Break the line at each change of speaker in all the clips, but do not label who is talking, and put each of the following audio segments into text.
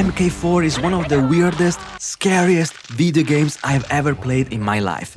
MK4 is one of the weirdest, scariest video games I've ever played in my life.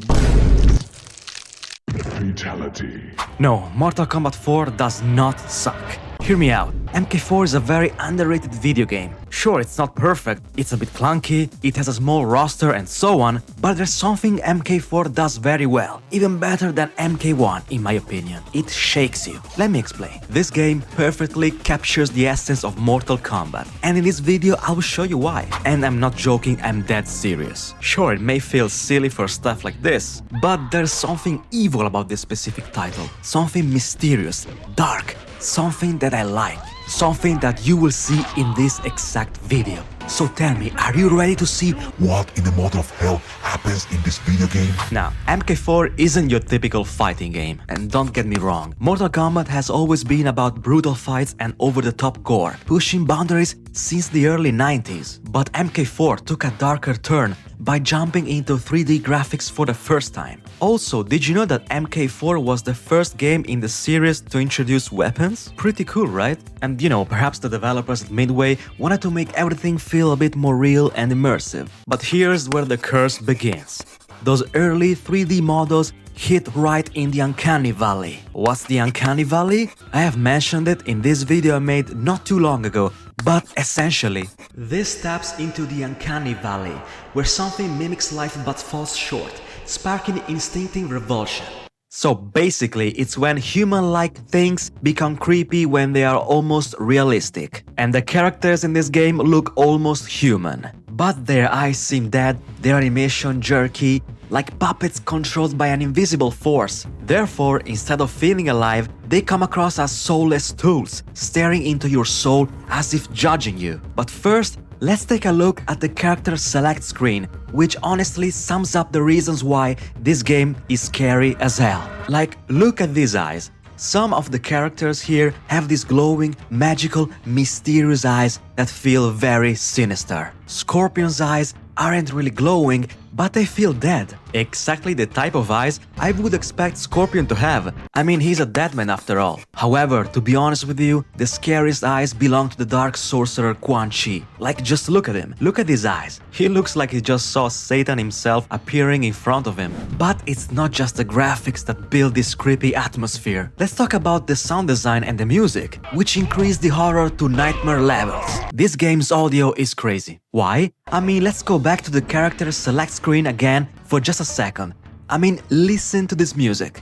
Fatality.
No, Mortal Kombat 4 does not suck. Hear me out. MK4 is a very underrated video game. Sure, it's not perfect, it's a bit clunky, it has a small roster and so on, but there's something MK4 does very well, even better than MK1 in my opinion. It shakes you. Let me explain. This game perfectly captures the essence of Mortal Kombat, and in this video I will show you why. And I'm not joking, I'm dead serious. Sure, it may feel silly for stuff like this, but there's something evil about this specific title. Something mysterious, dark, something that I like. Something that you will see in this exact video. So tell me, are you ready to see
What in the mother of hell happens in this video game?
Now, MK4 isn't your typical fighting game, and don't get me wrong, Mortal Kombat has always been about brutal fights and over-the-top gore, pushing boundaries since the early 90s. But MK4 took a darker turn by jumping into 3D graphics for the first time. Also, did you know that MK4 was the first game in the series to introduce weapons? Pretty cool, right? And you know, perhaps the developers at Midway wanted to make everything feel a bit more real and immersive. But here's where the curse begins. Those early 3D models hit right in the Uncanny Valley. What's the Uncanny Valley? I have mentioned it in this video I made not too long ago, but essentially, this taps into the Uncanny Valley, where something mimics life but falls short, sparking instinctive revulsion. So basically, it's when human-like things become creepy when they are almost realistic. And the characters in this game look almost human. But their eyes seem dead, their animation jerky, like puppets controlled by an invisible force. Therefore, instead of feeling alive, they come across as soulless tools, staring into your soul as if judging you. But first, let's take a look at the character select screen, which honestly sums up the reasons why this game is scary as hell. Like, look at these eyes. Some of the characters here have these glowing, magical, mysterious eyes that feel very sinister. Scorpion's eyes aren't really glowing, but they feel dead. Exactly the type of eyes I would expect Scorpion to have. I mean, he's a dead man after all. However, to be honest with you, the scariest eyes belong to the dark sorcerer Quan Chi. Like, just look at him. Look at his eyes. He looks like he just saw Satan himself appearing in front of him. But it's not just the graphics that build this creepy atmosphere. Let's talk about the sound design and the music, which increase the horror to nightmare levels. This game's audio is crazy. Why? I mean, let's go back to the character select screen again for just a second. I mean, listen to this music.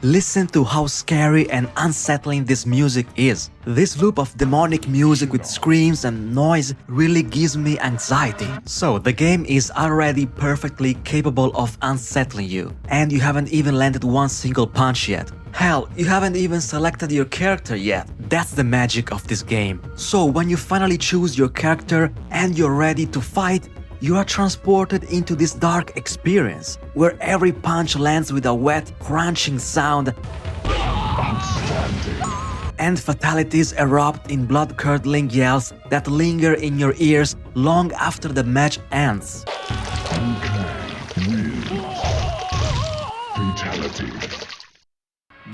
Listen to how scary and unsettling this music is. This loop of demonic music with screams and noise really gives me anxiety. So, the game is already perfectly capable of unsettling you, and you haven't even landed one single punch yet. Hell, you haven't even selected your character yet. That's the magic of this game. So, when you finally choose your character and you're ready to fight, you are transported into this dark experience, where every punch lands with a wet, crunching sound, and fatalities erupt in blood-curdling yells that linger in your ears long after the match ends.
Fatality.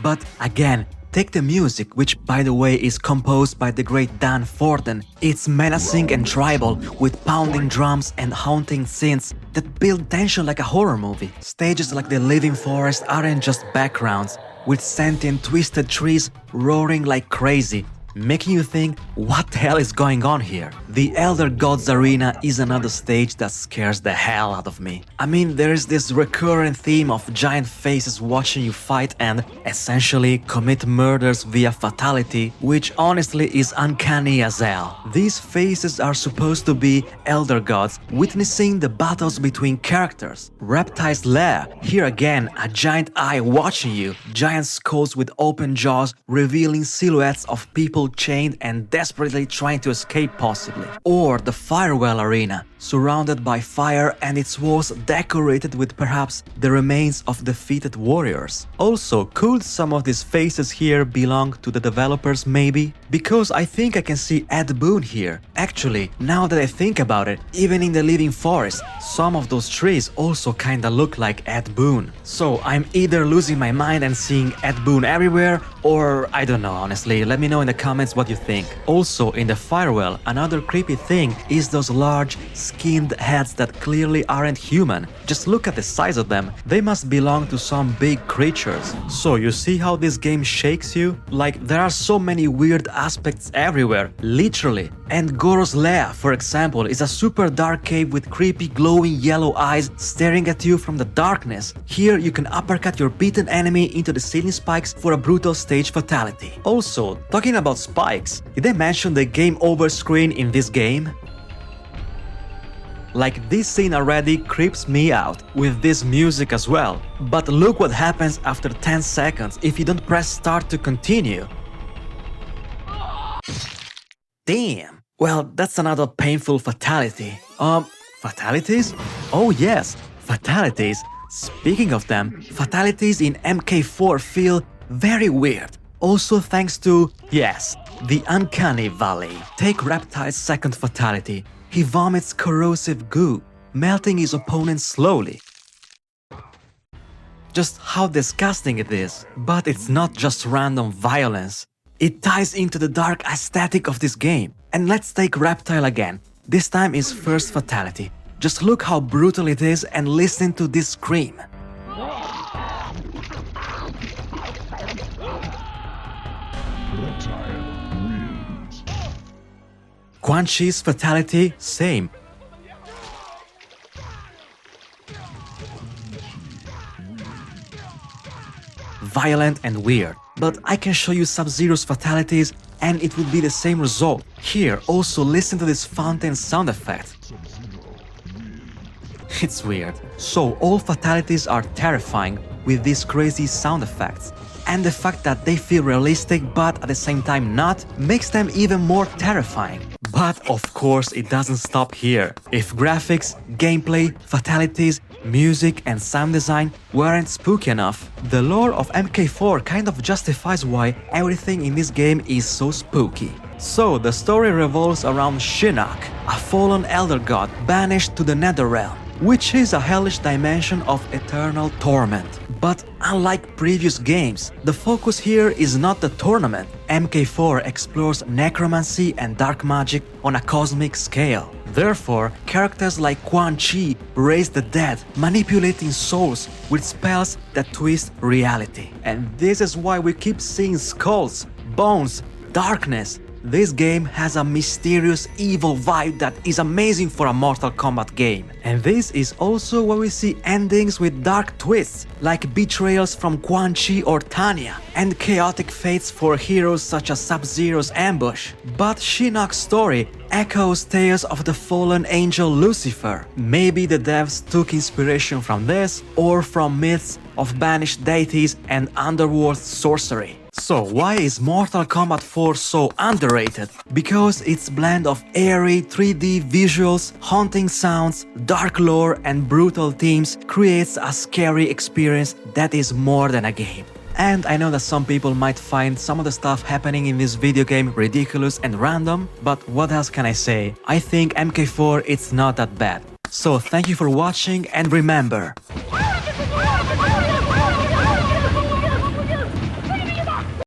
But again, take the music, which by the way is composed by the great Dan Forden. It's menacing and tribal, with pounding drums and haunting synths that build tension like a horror movie. Stages like the Living Forest aren't just backgrounds, with sentient twisted trees roaring like crazy, making you think, what the hell is going on here? The Elder Gods Arena is another stage that scares the hell out of me. I mean, there is this recurrent theme of giant faces watching you fight and essentially commit murders via fatality, which honestly is uncanny as hell. These faces are supposed to be Elder Gods witnessing the battles between characters. Reptile's Lair, here again a giant eye watching you, giant skulls with open jaws revealing silhouettes of people people chained and desperately trying to escape possibly. Or the Firewall Arena, surrounded by fire and its walls decorated with perhaps the remains of defeated warriors. Also, could some of these faces here belong to the developers maybe? Because I think I can see Ed Boon here. Actually, now that I think about it, even in the Living Forest, some of those trees also kinda look like Ed Boon. So I'm either losing my mind and seeing Ed Boon everywhere, or I don't know honestly, let me know in the comments what you think. Also, in the Firewall, another creepy thing is those large skinned heads that clearly aren't human. Just look at the size of them, they must belong to some big creatures. So you see how this game shakes you? Like, there are so many weird aspects everywhere, literally. And Goro's lair, for example, is a super dark cave with creepy glowing yellow eyes staring at you from the darkness. Here you can uppercut your beaten enemy into the ceiling spikes for a brutal stage fatality. Also, talking about spikes, did I mention the game over screen in this game? Like, this scene already creeps me out, with this music as well. But look what happens after 10 seconds if you don't press start to continue. Damn. Well, that's another painful fatality. Fatalities? Oh yes, fatalities. Speaking of them, fatalities in MK4 feel very weird. Also thanks to, yes, the Uncanny Valley. Take Reptile's second fatality. He vomits corrosive goo, melting his opponent slowly. Just how disgusting it is. But it's not just random violence. It ties into the dark aesthetic of this game. And let's take Reptile again. This time his first fatality. Just look how brutal it is and listen to this scream. Quan Chi's fatality, same. Violent and weird. But I can show you Sub-Zero's fatalities and it would be the same result. Here, also listen to this fountain sound effect. It's weird. So all fatalities are terrifying with these crazy sound effects. And the fact that they feel realistic but at the same time not makes them even more terrifying. But of course it doesn't stop here. If graphics, gameplay, fatalities, music and sound design weren't spooky enough, the lore of MK4 kind of justifies why everything in this game is so spooky. So the story revolves around Shinnok, a fallen elder god banished to the Netherrealm, which is a hellish dimension of eternal torment. But unlike previous games, the focus here is not the tournament. MK4 explores necromancy and dark magic on a cosmic scale. Therefore, characters like Quan Chi raise the dead, manipulating souls with spells that twist reality. And this is why we keep seeing skulls, bones, darkness. This game has a mysterious evil vibe that is amazing for a Mortal Kombat game. And this is also where we see endings with dark twists, like betrayals from Quan Chi or Tanya, and chaotic fates for heroes such as Sub-Zero's ambush. But Shinnok's story echoes tales of the fallen angel Lucifer. Maybe the devs took inspiration from this, or from myths of banished deities and underworld sorcery. So why is Mortal Kombat 4 so underrated? Because its blend of airy 3D visuals, haunting sounds, dark lore and brutal themes creates a scary experience that is more than a game. And I know that some people might find some of the stuff happening in this video game ridiculous and random, but what else can I say? I think MK4 it's not that bad. So thank you for watching and remember,